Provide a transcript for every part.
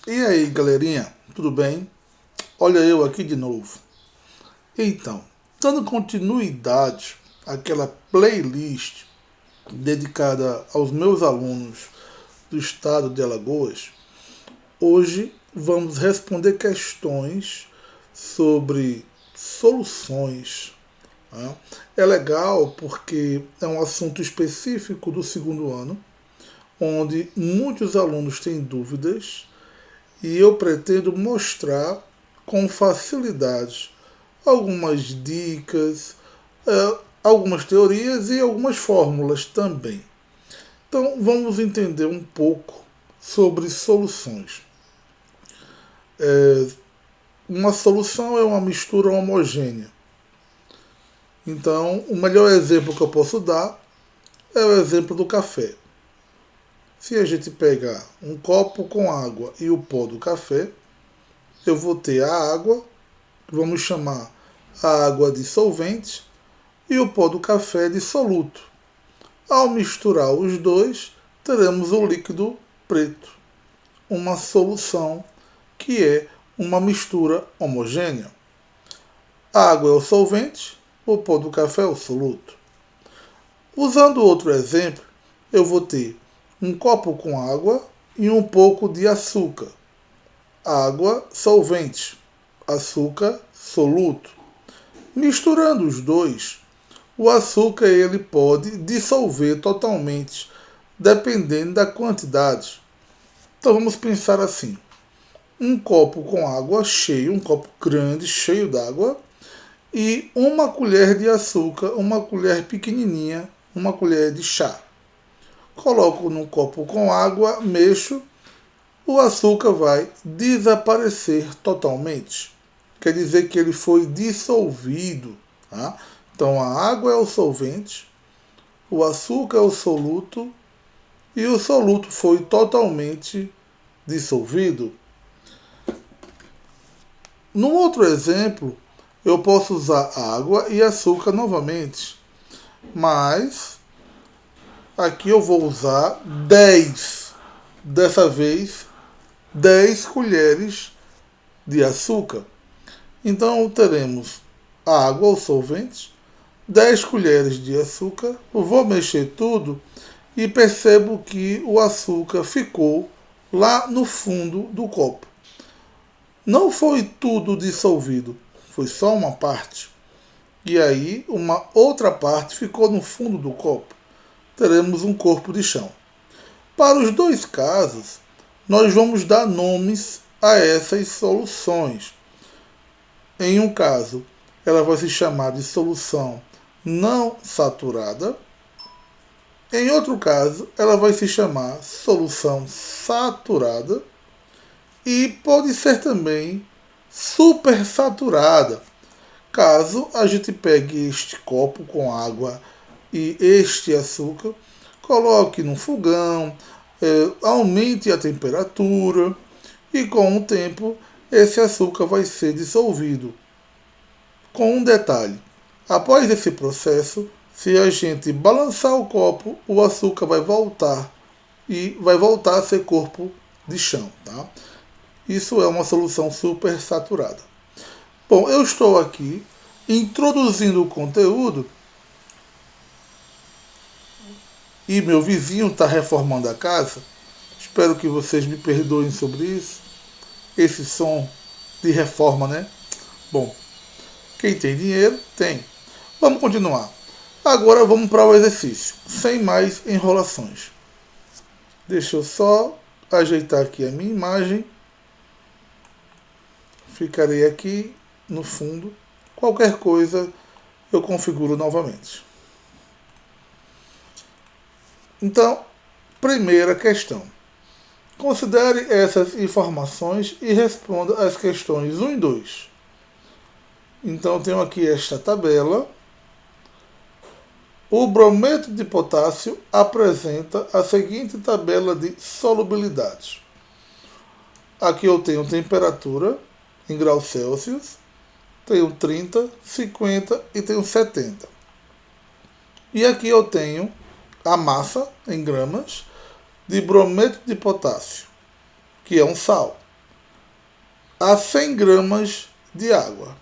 E aí, galerinha, tudo bem? Olha eu aqui de novo. Então, dando continuidade àquela playlist dedicada aos meus alunos do estado de Alagoas, hoje vamos responder questões sobre soluções. Né? É legal porque é um assunto específico do segundo ano, onde muitos alunos têm dúvidas e eu pretendo mostrar com facilidade algumas dicas, algumas teorias e algumas fórmulas também. Então vamos entender um pouco sobre soluções. Uma solução é uma mistura homogênea. Então o melhor exemplo que eu posso dar é o exemplo do café. Se a gente pegar um copo com água e o pó do café, eu vou ter a água, vamos chamar a água de solvente, e o pó do café de soluto. Ao misturar os dois, teremos o líquido preto, uma solução que é uma mistura homogênea. A água é o solvente, o pó do café é o soluto. Usando outro exemplo, eu vou ter um copo com água e um pouco de açúcar. Água, solvente, açúcar, soluto. Misturando os dois, o açúcar ele pode dissolver totalmente, dependendo da quantidade. Então vamos pensar assim: um copo com água cheio, um copo grande cheio d'água, e uma colher de açúcar, uma colher pequenininha, uma colher de chá. Coloco no copo com água, mexo, o açúcar vai desaparecer totalmente. Quer dizer que ele foi dissolvido. Tá? Então a água é o solvente, o açúcar é o soluto e o soluto foi totalmente dissolvido. Num outro exemplo, eu posso usar água e açúcar novamente, mas aqui eu vou usar 10, dessa vez 10 colheres de açúcar. Então teremos a água, o solvente, 10 colheres de açúcar, eu vou mexer tudo e percebo que o açúcar ficou lá no fundo do copo. Não foi tudo dissolvido, foi só uma parte. E aí uma outra parte ficou no fundo do copo. Teremos um corpo de chão. Para os dois casos, nós vamos dar nomes a essas soluções. Em um caso, ela vai se chamar de solução não saturada. Em outro caso, ela vai se chamar solução saturada e pode ser também supersaturada, caso a gente pegue este copo com água e este açúcar, coloque no fogão, aumente a temperatura e com o tempo esse açúcar vai ser dissolvido. Com um detalhe: após esse processo, se a gente balançar o copo, o açúcar vai voltar e vai voltar a ser corpo de chão. Tá? Isso é uma solução super saturada. Bom, eu estou aqui introduzindo o conteúdo e meu vizinho está reformando a casa. Espero que vocês me perdoem sobre isso. Esse som de reforma, né? Bom, quem tem dinheiro, tem. Vamos continuar. Agora vamos para o exercício, sem mais enrolações. Deixa eu só ajeitar aqui a minha imagem. Ficarei aqui no fundo. Qualquer coisa eu configuro novamente. Então, primeira questão. Considere essas informações e responda as questões 1 e 2. Então, eu tenho aqui esta tabela. O brometo de potássio apresenta a seguinte tabela de solubilidade. Aqui eu tenho temperatura em graus Celsius, tenho 30, 50 e tenho 70. E aqui eu tenho a massa em gramas de brometo de potássio, que é um sal. a 100 gramas de água.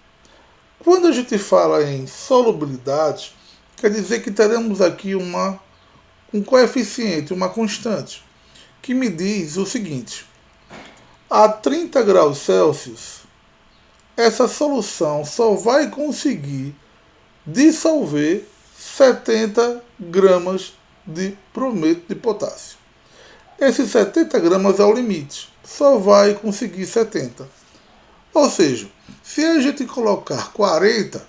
Quando a gente fala em solubilidade, quer dizer que teremos aqui um coeficiente, uma constante, que me diz o seguinte: a 30 graus Celsius, essa solução só vai conseguir dissolver 70 gramas de brometo de potássio. Esses 70 gramas é o limite, só vai conseguir 70. Ou seja, se a gente colocar 40,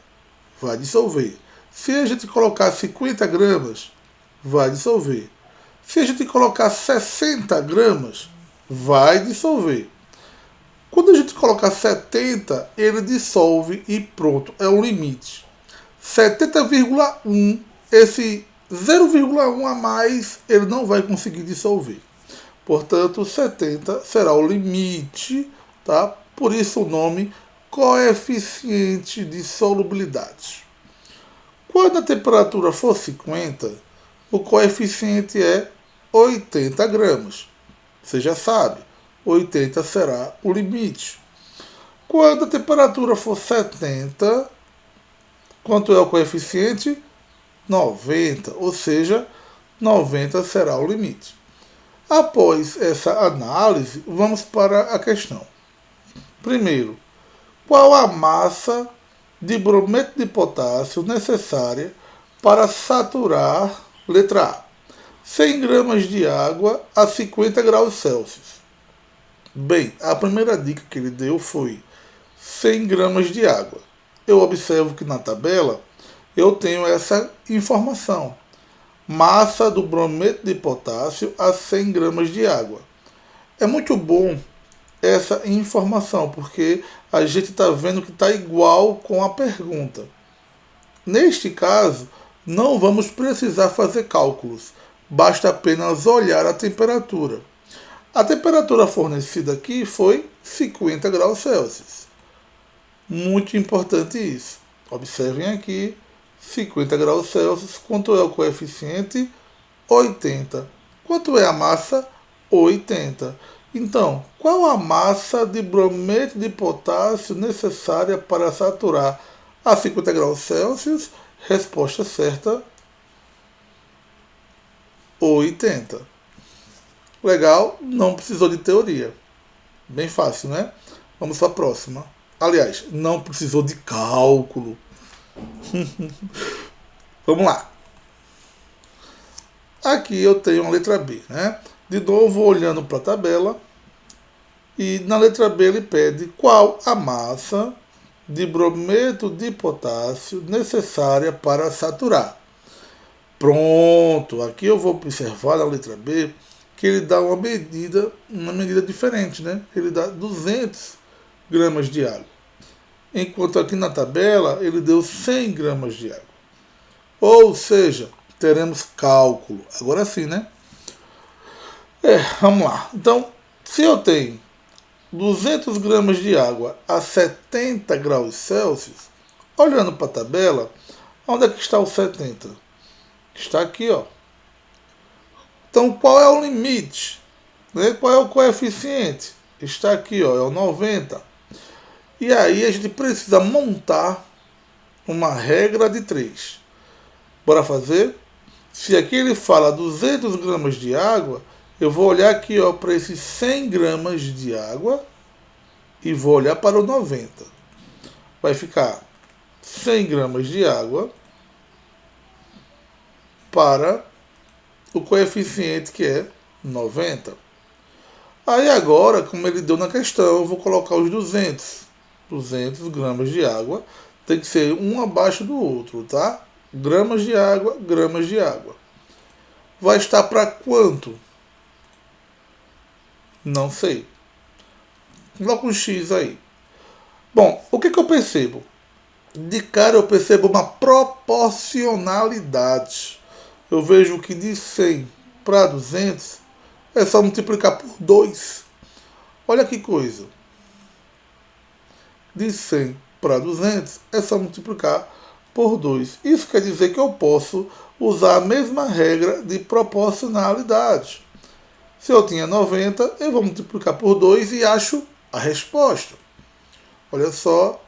vai dissolver. Se a gente colocar 50 gramas, vai dissolver. Se a gente colocar 60 gramas, vai dissolver. Quando a gente colocar 70, ele dissolve e pronto, é o limite. 70,1, esse 0,1 a mais, ele não vai conseguir dissolver. Portanto, 70 será o limite, tá? Por isso o nome coeficiente de solubilidade. Quando a temperatura for 50, o coeficiente é 80 gramas. Você já sabe, 80 será o limite. Quando a temperatura for 70, quanto é o coeficiente? 90, ou seja, 90 será o limite. Após essa análise, vamos para a questão. Primeiro, qual a massa de brometo de potássio necessária para saturar, letra A, 100 gramas de água a 50 graus Celsius? Bem, a primeira dica que ele deu foi 100 gramas de água. Eu observo que na tabela eu tenho essa informação. Massa do brometo de potássio a 100 gramas de água. É muito bom essa informação, porque a gente está vendo que está igual com a pergunta. Neste caso, não vamos precisar fazer cálculos, basta apenas olhar a temperatura. A temperatura fornecida aqui foi 50 graus Celsius. Muito importante isso. Observem aqui, 50 graus Celsius. Quanto é o coeficiente? 80. Quanto é a massa? 80. Então, qual a massa de brometo de potássio necessária para saturar a 50 graus Celsius? Resposta certa, 80. Legal, não precisou de teoria. Bem fácil, né? Vamos para a próxima. Aliás, não precisou de cálculo. Vamos lá. Aqui eu tenho a letra B, né? De novo, olhando para a tabela. E na letra B ele pede qual a massa de brometo de potássio necessária para saturar. Pronto, aqui eu vou observar na letra B que ele dá uma medida diferente, né? Ele dá 200 gramas de água. Enquanto aqui na tabela ele deu 100 gramas de água. Ou seja, teremos cálculo. Agora sim, né? Vamos lá. Então, se eu tenho 200 gramas de água a 70 graus Celsius, olhando para a tabela, onde é que está o 70? Está aqui, ó. Então, qual é o limite? Né? Qual é o coeficiente? Está aqui, ó, é o 90. E aí a gente precisa montar uma regra de 3. Bora fazer? Se aqui ele fala 200 gramas de água, eu vou olhar aqui para esses 100 gramas de água e vou olhar para o 90. Vai ficar 100 gramas de água para o coeficiente que é 90. Aí agora, como ele deu na questão, eu vou colocar os 200. 200 gramas de água tem que ser um abaixo do outro, tá? Gramas de água, gramas de água. Vai estar para quanto? Não sei. Coloca um X aí. Bom, o que eu percebo? De cara eu percebo uma proporcionalidade. Eu vejo que de 100 para 200 é só multiplicar por 2. Olha que coisa. De 100 para 200 é só multiplicar por 2. Isso quer dizer que eu posso usar a mesma regra de proporcionalidade. Se eu tinha 90, eu vou multiplicar por 2 e acho a resposta. Olha só,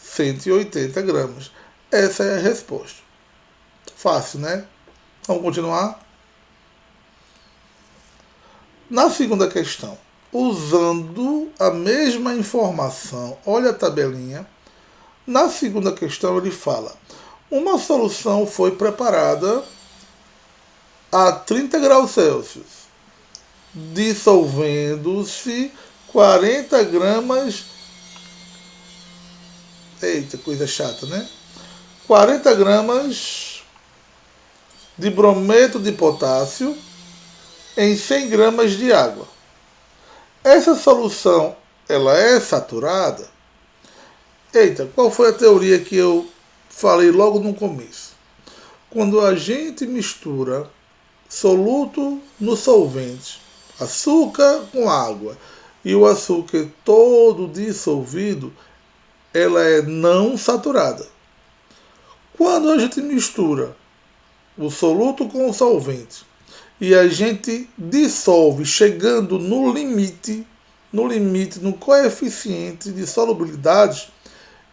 180 gramas. Essa é a resposta. Fácil, né? Vamos continuar? Na segunda questão, usando a mesma informação, olha a tabelinha. Na segunda questão ele fala: uma solução foi preparada a 30 graus Celsius, dissolvendo-se 40 gramas. Eita, coisa chata, né? 40 gramas de brometo de potássio em 100 gramas de água. Essa solução, ela é saturada? Eita, qual foi a teoria que eu falei logo no começo? Quando a gente mistura soluto no solvente, açúcar com água, e o açúcar todo dissolvido, ela é não saturada. Quando a gente mistura o soluto com o solvente e a gente dissolve chegando no limite, no coeficiente de solubilidade,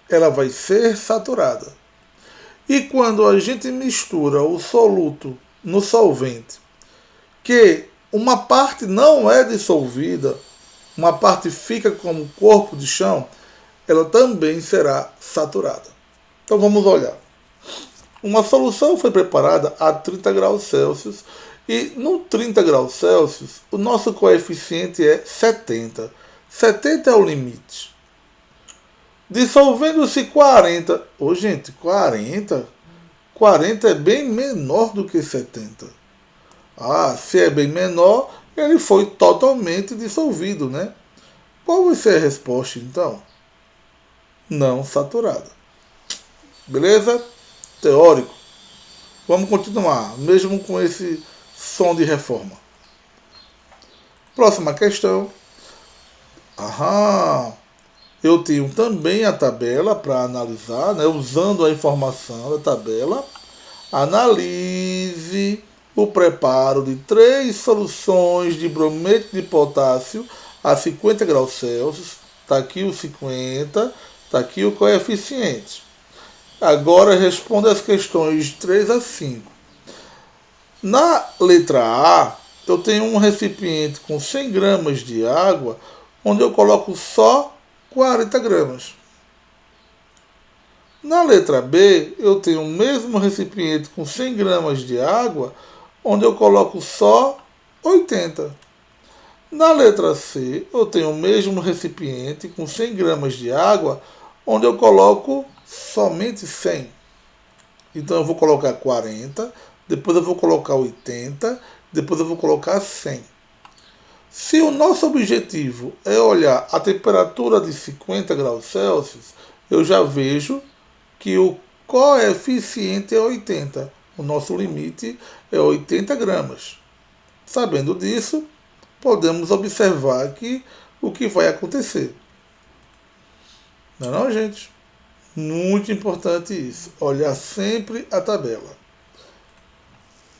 ela vai ser saturada. E quando a gente mistura o soluto no solvente, que uma parte não é dissolvida, uma parte fica como corpo de chão, ela também será saturada. Então vamos olhar. Uma solução foi preparada a 30 graus Celsius e no 30 graus Celsius o nosso coeficiente é 70. 70 é o limite. Dissolvendo-se 40. Ô, gente, 40? 40 é bem menor do que 70. Ah, se é bem menor, ele foi totalmente dissolvido, né? Qual vai ser a resposta, então? Não saturada. Beleza? Teórico. Vamos continuar, mesmo com esse som de reforma. Próxima questão. Aham. Eu tenho também a tabela para analisar, né? Usando a informação da tabela. Analise o preparo de 3 soluções de brometo de potássio a 50 graus Celsius. Está aqui o 50, está aqui o coeficiente. Agora responda as questões de 3 a 5. Na letra A, eu tenho um recipiente com 100 gramas de água, onde eu coloco só 40 gramas. Na letra B, eu tenho o mesmo recipiente com 100 gramas de água, onde eu coloco só 80. Na letra C, eu tenho o mesmo recipiente com 100 gramas de água, onde eu coloco somente 100. Então eu vou colocar 40, depois eu vou colocar 80, depois eu vou colocar 100. Se o nosso objetivo é olhar a temperatura de 50 graus Celsius, eu já vejo que o coeficiente é 80. O nosso limite é 80 gramas. Sabendo disso, podemos observar aqui o que vai acontecer. Não é não, gente? Muito importante isso. Olhar sempre a tabela.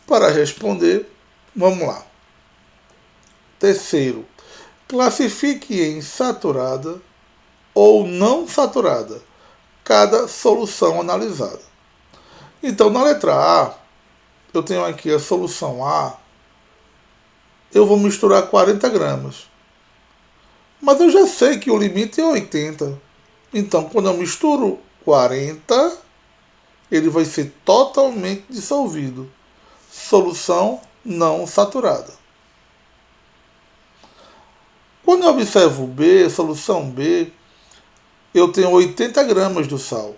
Para responder, vamos lá. Terceiro, classifique em saturada ou não saturada cada solução analisada. Então, na letra A, eu tenho aqui a solução A, eu vou misturar 40 gramas. Mas eu já sei que o limite é 80. Então, quando eu misturo 40, ele vai ser totalmente dissolvido. Solução não saturada. Quando eu observo B, solução B, eu tenho 80 gramas do sal.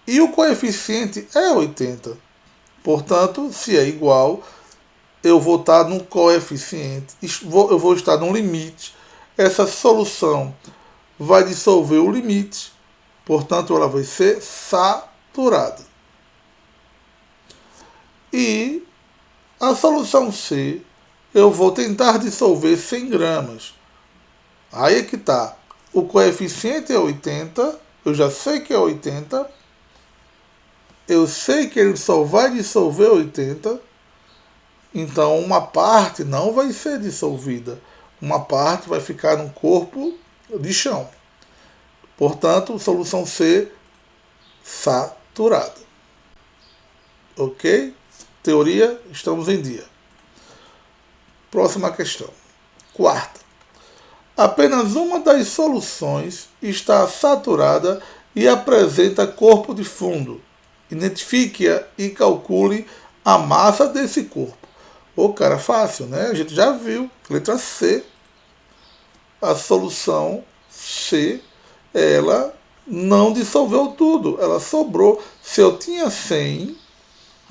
E o coeficiente é 80. Portanto, se é igual, eu vou estar no coeficiente, eu vou estar no limite. Essa solução vai dissolver o limite, portanto, ela vai ser saturada. E a solução C, eu vou tentar dissolver 100 gramas. Aí é que está. O coeficiente é 80, eu já sei que é 80, eu sei que ele só vai dissolver 80, então uma parte não vai ser dissolvida, uma parte vai ficar no corpo de chão. Portanto, solução C, saturada. Ok? Teoria, estamos em dia. Próxima questão. Quarta. Apenas uma das soluções está saturada e apresenta corpo de fundo. Identifique-a e calcule a massa desse corpo. Ô, cara, fácil, né? A gente já viu. Letra C. A solução C, ela não dissolveu tudo. Ela sobrou. Se eu tinha 100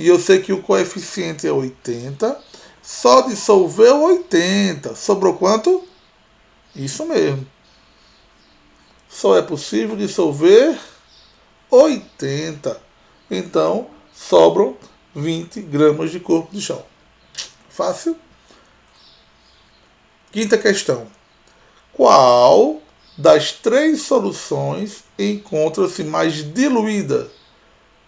e eu sei que o coeficiente é 80, só dissolveu 80. Sobrou quanto? Isso mesmo. Só é possível dissolver 80. Então, sobram 20 gramas de corpo de chão. Fácil? Quinta questão. Qual das 3 soluções encontra-se mais diluída?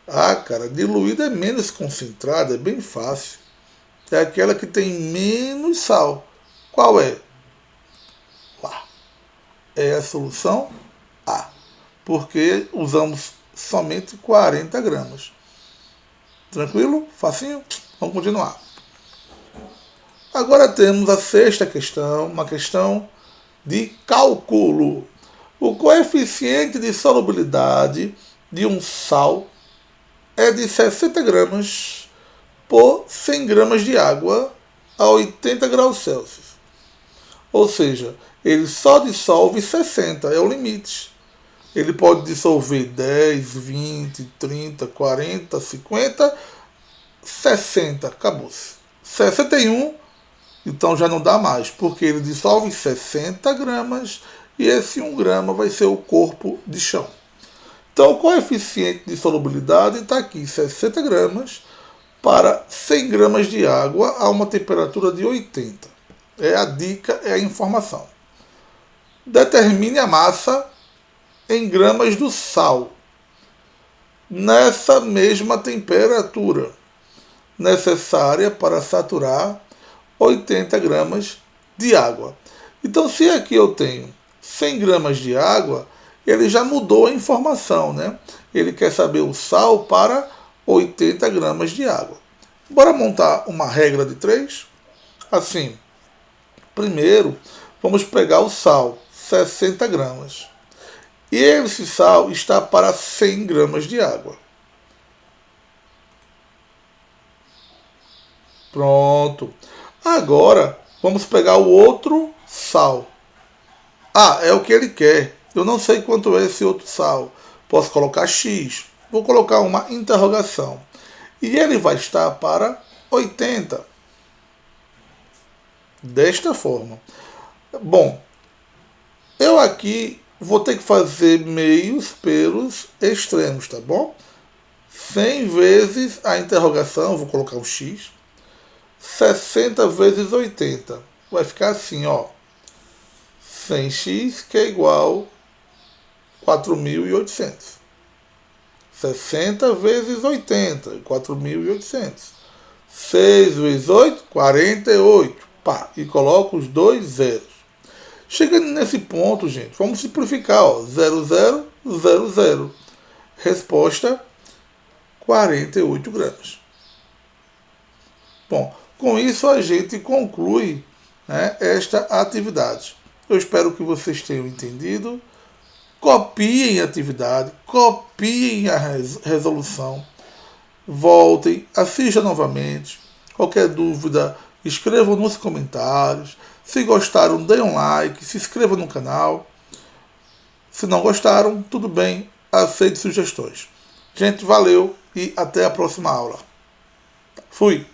Ah, cara, diluída é menos concentrada, é bem fácil. É aquela que tem menos sal. Qual é? É a solução A, porque usamos somente 40 gramas. Tranquilo? Facinho? Vamos continuar. Agora temos a sexta questão, uma questão de cálculo. O coeficiente de solubilidade de um sal é de 60 gramas por 100 gramas de água a 80 graus Celsius. Ou seja, ele só dissolve 60, é o limite. Ele pode dissolver 10, 20, 30, 40, 50, 60, acabou-se. 61, então já não dá mais, porque ele dissolve 60 gramas e esse 1 grama vai ser o corpo de chão. Então o coeficiente de solubilidade está aqui, 60 gramas para 100 gramas de água a uma temperatura de 80. É a dica, é a informação. Determine a massa em gramas do sal nessa mesma temperatura necessária para saturar 80 gramas de água. Então, se aqui eu tenho 100 gramas de água, ele já mudou a informação, né? Ele quer saber o sal para 80 gramas de água. Bora montar uma regra de 3? Assim, primeiro, vamos pegar o sal, 60 gramas. E esse sal está para 100 gramas de água. Pronto. Agora, vamos pegar o outro sal. Ah, é o que ele quer. Eu não sei quanto é esse outro sal. Posso colocar X. Vou colocar uma interrogação. E ele vai estar para 80. Desta forma. Bom, eu aqui vou ter que fazer meios pelos extremos, tá bom? 100 vezes a interrogação, vou colocar um X. 60 vezes 80. Vai ficar assim, ó. 100x, que é igual a 4.800. 60 vezes 80, 4.800. 6 vezes 8, 48. Pá, e coloco os dois zeros. Chegando nesse ponto, gente, vamos simplificar, ó. 0, 0, 0, 0. Resposta, 48 gramas. Bom, com isso a gente conclui, né, esta atividade. Eu espero que vocês tenham entendido. Copiem a atividade, copiem a resolução, voltem, assistam novamente. Qualquer dúvida, escrevam nos comentários. Se gostaram, deem um like, se inscrevam no canal. Se não gostaram, tudo bem, aceite sugestões. Gente, valeu e até a próxima aula. Fui!